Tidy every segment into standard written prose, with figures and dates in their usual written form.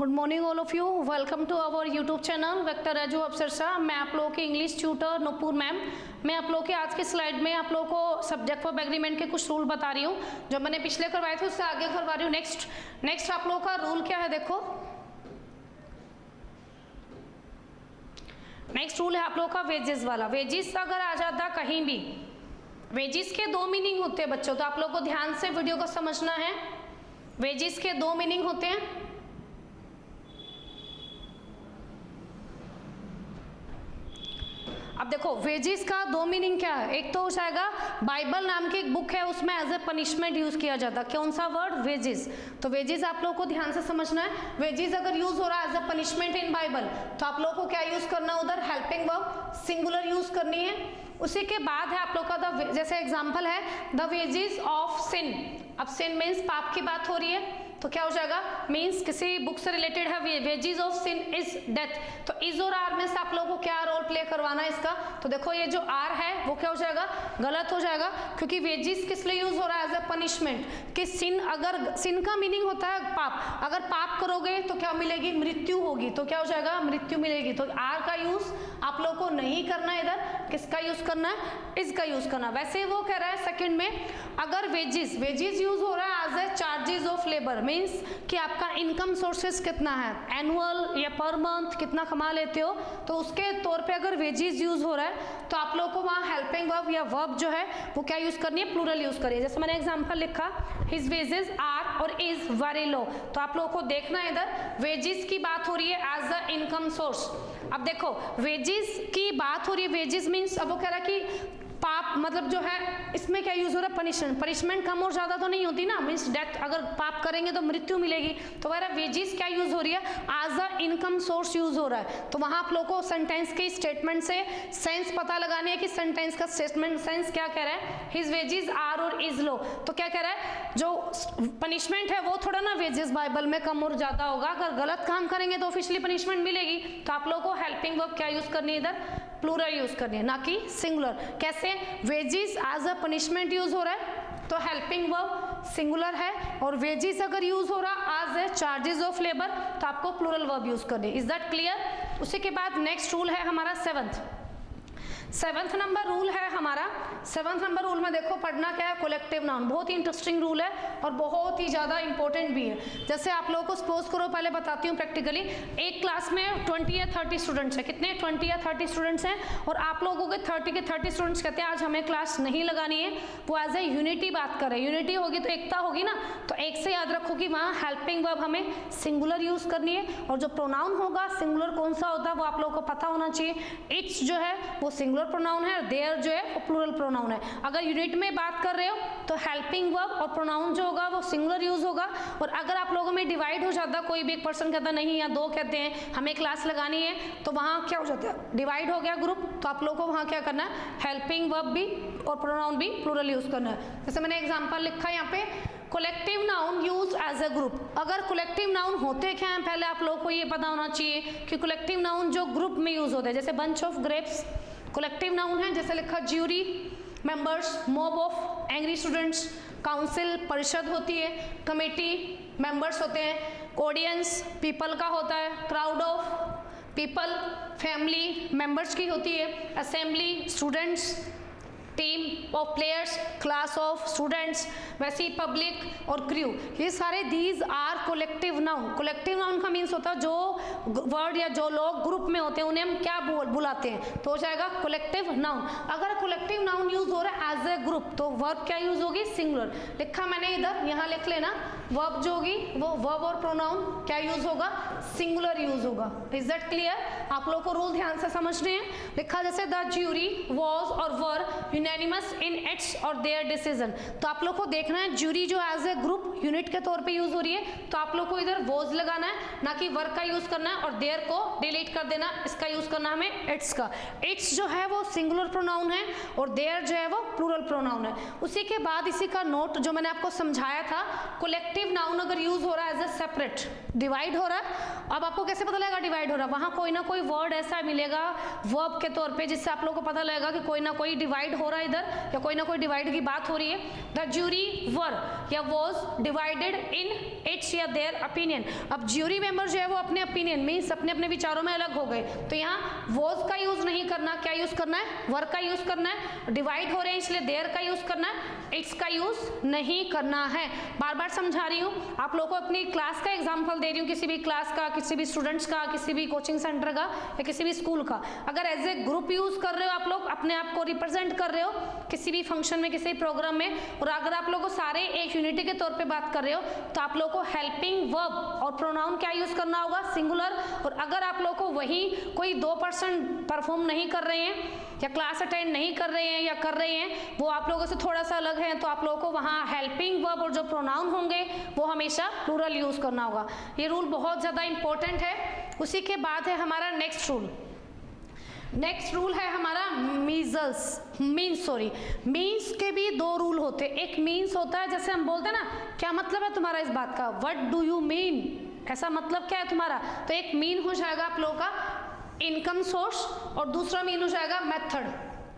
Good morning all of you, welcome to our YouTube channel vector edu अफसरसा। मैं आप लोगों की इंग्लिश ट्यूटर नुपुर मैम। मैं आप लोगों के आज की स्लाइड में आप लोगों को सब्जेक्ट वर्ब एग्रीमेंट के कुछ रूल बता रही हूँ जो मैंने पिछले करवाए थे, उससे आगे करवा रही हूँ। नेक्स्ट आप लोगों का रूल क्या है, देखो नेक्स्ट रूल है आप लोगों का वेजेस वाला। वेजिस अगर आ जाता कहीं भी, वेजिस के दो मीनिंग होते हैं बच्चों, तो आप लोगों को ध्यान से वीडियो को समझना है। वेजिस के दो मीनिंग होते हैं। अब देखो वेजिस का दो मीनिंग क्या है। एक तो हो जाएगा बाइबल नाम की एक बुक है, उसमें एज ए पनिशमेंट यूज किया जाता है कौन सा वर्ड, वेजिस। तो वेजिस आप लोगों को ध्यान से समझना है। वेजिस अगर यूज हो रहा है as a punishment in Bible, तो आप लोगों को क्या यूज करना है, उधर हेल्पिंग वर्ब सिंगुलर यूज करनी है। उसी के बाद है आप लोग का जैसे एग्जाम्पल है द वेजिस ऑफ सिन। अब सिन मीन्स पाप की बात हो रही है, तो क्या हो जाएगा, मीन्स किसी बुक से रिलेटेड है। Wages of sin is death, तो इज और आर में से आप लोगों को क्या रोल प्ले करवाना है इसका। तो देखो ये जो आर है वो क्या हो जाएगा, गलत हो जाएगा, क्योंकि वेजिस किस लिए यूज हो रहा है, एज ए पनिशमेंट। कि सिन, अगर सिन का मीनिंग होता है पाप, अगर पाप करोगे तो क्या मिलेगी, मृत्यु होगी, तो क्या हो जाएगा, मृत्यु मिलेगी। तो आर का यूज आप लोगों को नहीं करना है, इधर किसका यूज करना है, इसका यूज करना। वैसे वो कह रहा है सेकंड में, अगर वेजिस यूज हो रहा है as a charges of labour, means कि आपका इनकम सोर्सेस कितना है, एनुअल या पर मंथ कितना कमा लेते हो, तो उसके तौर पे अगर वेजिस यूज हो रहा है तो आप लोगों को वहाँ हेल्पिंग वर्ब या वर्ब जो है वो क्या यूज करनी है, प्लूरल यूज करिए। जैसे मैंने एग्जांपल लिखा, हिज वेजेस आर और इज वेरी लो, तो आप लोगों को देखना है इधर वेजिस की बात हो रही है एज अ इनकम सोर्स। अब देखो वेजिस की बात हो रही है, वेजिस मीन्स अब वो कह रहा है कि पाप मतलब जो है इसमें क्या यूज हो रहा है, पनिशमेंट। पनिशमेंट कम और ज्यादा तो नहीं होती ना, मीन्स डेथ, अगर पाप करेंगे तो मृत्यु मिलेगी। तो वह वेजिस क्या यूज हो रही है, as a income source use हो रहा है। तो वहां आप लोगों को सेंटेंस के स्टेटमेंट से सेंस पता लगाने है कि सेंटेंस का स्टेटमेंट सेंस क्या कह रहा है, हिज वेजिस आर और इज लो। तो क्या कह रहा है, जो पनिशमेंट है वो थोड़ा ना वेजिस बाइबल में कम और ज्यादा होगा, अगर गलत काम करेंगे तो ऑफिशियली पनिशमेंट मिलेगी। तो आप लोगों को हेल्पिंग वर्ब क्या यूज करनी है, इधर प्लूरल यूज करनी है, ना कि सिंगुलर। कैसे, wages as a punishment use हो रहा है तो हेल्पिंग वर्ब सिंगुलर है, और वेजिस अगर यूज हो रहा as a charges of labour तो आपको प्लूरल वर्ब यूज करनी है। Is that clear. उसी के बाद नेक्स्ट रूल है हमारा सेवंथ नंबर रूल है हमारा। सेवंथ नंबर रूल में देखो पढ़ना क्या है, कोलेक्टिव नाउन। बहुत ही इंटरेस्टिंग रूल है और बहुत ही ज़्यादा इंपॉर्टेंट भी है। जैसे आप लोगों को सपोज करो, पहले बताती हूँ प्रैक्टिकली, एक क्लास में 20 या 30 स्टूडेंट्स हैं, कितने 20 या 30 स्टूडेंट्स हैं, और आप लोगों के 30 के 30 स्टूडेंट्स कहते हैं आज हमें क्लास नहीं लगानी है, वो एज ए यूनिटी बात कर रहे हैं। यूनिटी होगी तो एकता होगी ना, तो एक से याद रखो कि वहाँ हेल्पिंग वर्ब हमें सिंगुलर यूज करनी है, और जो प्रोनाउन होगा सिंगुलर कौन सा होता है वो आप लोगों को पता होना चाहिए। इट्स जो है वो सिंगुलर प्रोनाउन है, देयर जो है वो प्लूरल प्रोनाउन है। अगर यूनिट में बात कर रहे हो तो हेल्पिंग वर्ब और प्रोनाउन जो होगा वो सिंगुलर यूज होगा। और अगर आप लोगों में डिवाइड हो जाता, कोई भी एक पर्सन कहता नहीं या दो कहते हैं हमें क्लास लगानी है, तो वहां क्या हो जाता है, डिवाइड हो गया ग्रुप, तो आप लोगों को वहां क्या करना है, हेल्पिंग वर्ब भी और प्रोनाउन भी प्लूरल यूज करना है। जैसे मैंने एग्जाम्पल लिखा है यहाँ पे, collective noun use as a group. अगर कोलेक्टिव नाउन होते क्या हैं, पहले आप लोगों को ये पता होना चाहिए कि कोलेक्टिव नाउन जो ग्रुप में यूज होते हैं, जैसे bunch of grapes collective noun है। जैसे लिखा jury members, mob of angry students, council परिषद होती है, कमेटी मेंबर्स होते हैं, ऑडियंस पीपल का होता है, crowd of people family members की होती है, assembly students, team of players class of students, वैसे ही पब्लिक और क्रू, ये सारे these are collective noun. Collective noun का मीन्स होता है जो वर्ड या जो लोग ग्रुप में होते हैं उन्हें हम क्या बुलाते हैं, तो हो जाएगा कोलेक्टिव नाउन। अगर कोलेक्टिव नाउन यूज हो रहा है एज ए ग्रुप तो वर्ब क्या यूज होगी, सिंगुलर। लिखा मैंने इधर, यहाँ लिख लेना, वर्ब जो होगी वो वर्ब और प्रोनाउन क्या यूज होगा, सिंगुलर यूज होगा। Is that clear. आप लोग को रूल ध्यान से समझने हैं। लिखा जैसे द ज्यूरी वॉज और वर यूनैनिमस इन इट्स और देयर डिसीजन, तो आप लोग को देखना है ज्यूरी जो एज ए ग्रुप यूनिट के तौर पे यूज हो रही है, तो आप लोग को इधर वॉज लगाना है, ना कि वर्क का यूज करना है, और देयर को डिलीट कर देना, इसका यूज करना हमें इट्स का। इट्स जो है वो सिंगुलर प्रोनाउन है और देयर जो है वो प्लूरल प्रोनाउन है। उसी के बाद इसी का नोट जो मैंने आपको समझाया था, कोलेक्टिव नाउन अगर यूज हो रहा है एज ए सेपरेट, डिवाइड हो रहा है। अब आपको कैसे पता लगेगा डिवाइड हो रहा है, वहां कोई ना कोई वर्ड ऐसा मिलेगा वर्ब के तौर पे जिससे आप लोग को पता लगेगा कि कोई ना कोई डिवाइड हो रहा है इधर या कोई ना कोई डिवाइड की बात हो रही है। द ज्यूरी वर या वॉज डिवाइडेड इन इट्स या देयर ओपिनियन। अब ज्यूरी मेंबर जो है वो अपने ओपिनियन मीन्स अपने अपने विचारों में अलग हो गए, तो यहाँ वॉज का यूज नहीं करना, क्या यूज करना है, वर का यूज करना है। डिवाइड हो रहे हैं इसलिए देयर का यूज करना है, इट्स का यूज नहीं करना है। बार बार समझा रही हूँ आप लोगों को, अपनी क्लास का एग्जाम्पल दे रही हूँ, किसी भी क्लास का, किसी भी स्टूडेंट्स का, किसी भी कोचिंग सेंटर का या किसी भी स्कूल का। अगर एज ए ग्रुप यूज कर रहे हो आप लोग, अपने आप को रिप्रेजेंट कर रहे हो किसी भी फंक्शन में, किसी प्रोग्राम में, और अगर आप लोगों को सारे एक यूनिटी के तौर पे बात कर रहे हो, तो आप लोगों को हेल्पिंग वर्ब और प्रोनाउन क्या यूज करना होगा, सिंगुलर। और अगर आप लोगों को वही कोई 2% परफॉर्म नहीं कर रहे हैं या क्लास अटेंड नहीं कर रहे हैं या कर रहे हैं, वो आप लोगों से थोड़ा सा अलग है, तो आप लोगों को वहाँ हेल्पिंग वर्ब और जो प्रोनाउन होंगे वो हमेशा प्लूरल यूज करना होगा। ये रूल बहुत ज़्यादा इंपॉर्टेंट है। उसी के बाद है हमारा नेक्स्ट रूल। नेक्स्ट रूल है हमारा मीन्स के भी 2 रूल होते हैं। एक मीन्स होता है, जैसे हम बोलते हैं ना, क्या मतलब है तुम्हारा इस बात का, व्हाट डू यू मीन, ऐसा मतलब क्या है तुम्हारा। तो एक मीन हो जाएगा आप लोगों का इनकम सोर्स और दूसरा मीन हो जाएगा मेथड,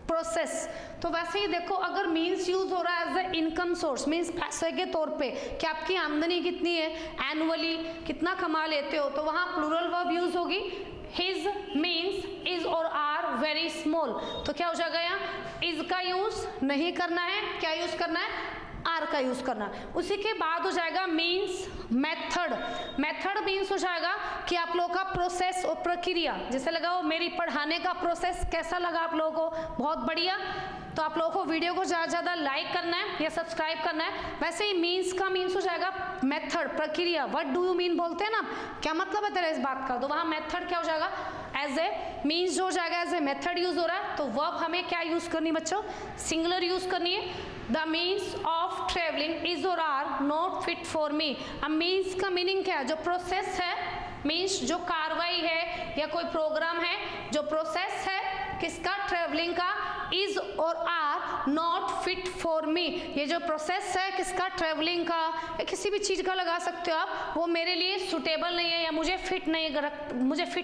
प्रोसेस। तो वैसे ही देखो, अगर मीन्स यूज हो रहा है as a income source means पैसे के तौर पे कि आपकी आमदनी कितनी है, एनुअली कितना कमा लेते हो, तो वहाँ प्लूरल वर्ब यूज होगी। हिज मीन्स इज और आर वेरी स्मॉल, तो क्या हो जाएगा, यहाँ इज का यूज नहीं करना है, क्या यूज करना है, आर का यूज करना। उसी के बाद हो जाएगा मीन्स मेथड। मेथड मीन्स हो जाएगा कि आप लोगों का प्रोसेस और प्रक्रिया, जैसे लगा वो मेरी पढ़ाने का प्रोसेस कैसा लगा आप लोगों को, बहुत बढ़िया। तो आप लोगों को वीडियो को ज़्यादा ज़्यादा लाइक करना है या सब्सक्राइब करना है। वैसे ही मीन्स का मीन्स हो जाएगा मेथड, प्रक्रिया। व्हाट डू यू मीन बोलते हैं ना, क्या मतलब है तेरा इस बात का, तो वहाँ मेथड क्या हो जाएगा, एज ए मीन्स जो हो जाएगा एज ए मेथड यूज हो रहा है, तो वर्ब हमें क्या यूज करनी बच्चों, सिंगुलर यूज करनी है। The means of travelling is और are not fit for me. अब मीन्स का मीनिंग क्या है, जो प्रोसेस है, मीन्स जो कार्रवाई है या कोई प्रोग्राम है, जो प्रोसेस है किसका, ट्रेवलिंग का, इज और are not fit for me. ये जो प्रोसेस है किसका, ट्रेवलिंग का, या किसी भी चीज का लगा सकते हो आप, वो मेरे लिए सुटेबल नहीं है या मुझे फिट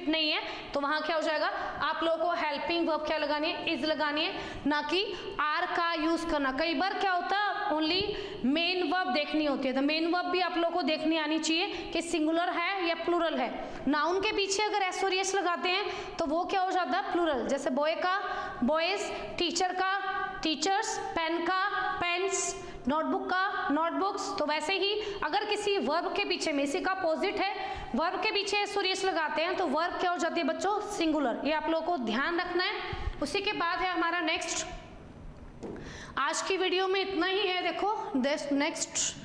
नहीं है, तो वहां क्या हो जाएगा, आप लोगों को हेल्पिंग वर्ब क्या लगानी है, इज लगानी है, ना कि आर का यूज करना। कई बार क्या होता है, ओनली मेन वर्ब देखनी होती है, तो मेन वर्ब भी आप लोगों को देखनी आनी चाहिए कि सिंगुलर है या प्लूरल है। नाउन के पीछे अगर एस और एस लगाते हैं तो वो क्या हो जाता है, प्लूरल। जैसे बॉय का बॉयज, टीचर का टीचर्स, पेन का पेन्स, नोटबुक का नोटबुक्स। तो वैसे ही अगर किसी वर्ब के पीछे में, इसी का अपोजिट है, वर्ब के पीछे एस और एस लगाते हैं तो वर्ब क्या हो जाती है बच्चों, सिंगुलर। ये आप लोगों को ध्यान रखना है। उसी के बाद है हमारा नेक्स्ट। आज की वीडियो में इतना ही है। देखो नेक्स्ट,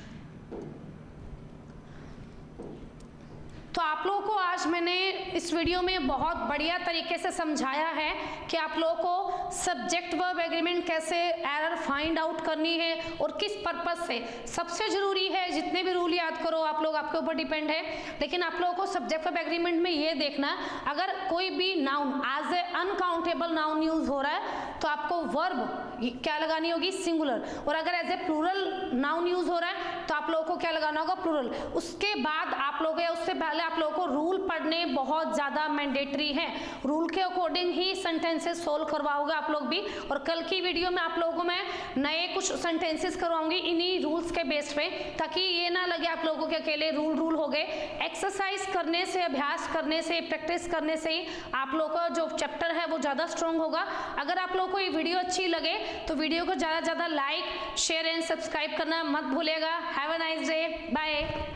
तो आप लोगों को आज मैंने इस वीडियो में बहुत बढ़िया तरीके से समझाया है कि आप लोगों को सब्जेक्ट वर्ब एग्रीमेंट कैसे एरर फाइंड आउट करनी है और किस पर्पस से। सबसे जरूरी है, जितने भी रूल याद करो आप लोग, आपके ऊपर डिपेंड है, लेकिन आप लोगों को सब्जेक्ट वर्ब एग्रीमेंट में ये देखना है, अगर कोई भी noun as a uncountable noun use हो रहा है तो आपको वर्ब क्या लगानी होगी, सिंगुलर। और अगर as a plural noun use हो रहा है तो आप लोगों को क्या लगाना होगा, प्लूरल। उसके बाद आप लोग, या उससे पहले आप लोगों को रूल पढ़ने बहुत ज्यादा मैंडेटरी है। रूल के अकॉर्डिंग ही सेंटेंसेस सोल्व करवाओगे आप लोग भी। और कल की वीडियो में आप लोगों को मैं नए कुछ सेंटेंसेस करवाऊंगी इन्हीं रूल्स के बेस पे, ताकि ये ना लगे आप लोगों के अकेले रूल हो गए। एक्सरसाइज करने से, अभ्यास करने से, प्रैक्टिस करने से ही आप लोगों का जो चैप्टर है वो ज्यादा स्ट्रॉन्ग होगा। अगर आप लोगों को ये वीडियो अच्छी लगे तो वीडियो को ज्यादा लाइक, शेयर एंड सब्सक्राइब करना मत भूलिएगा। Have a nice day, bye.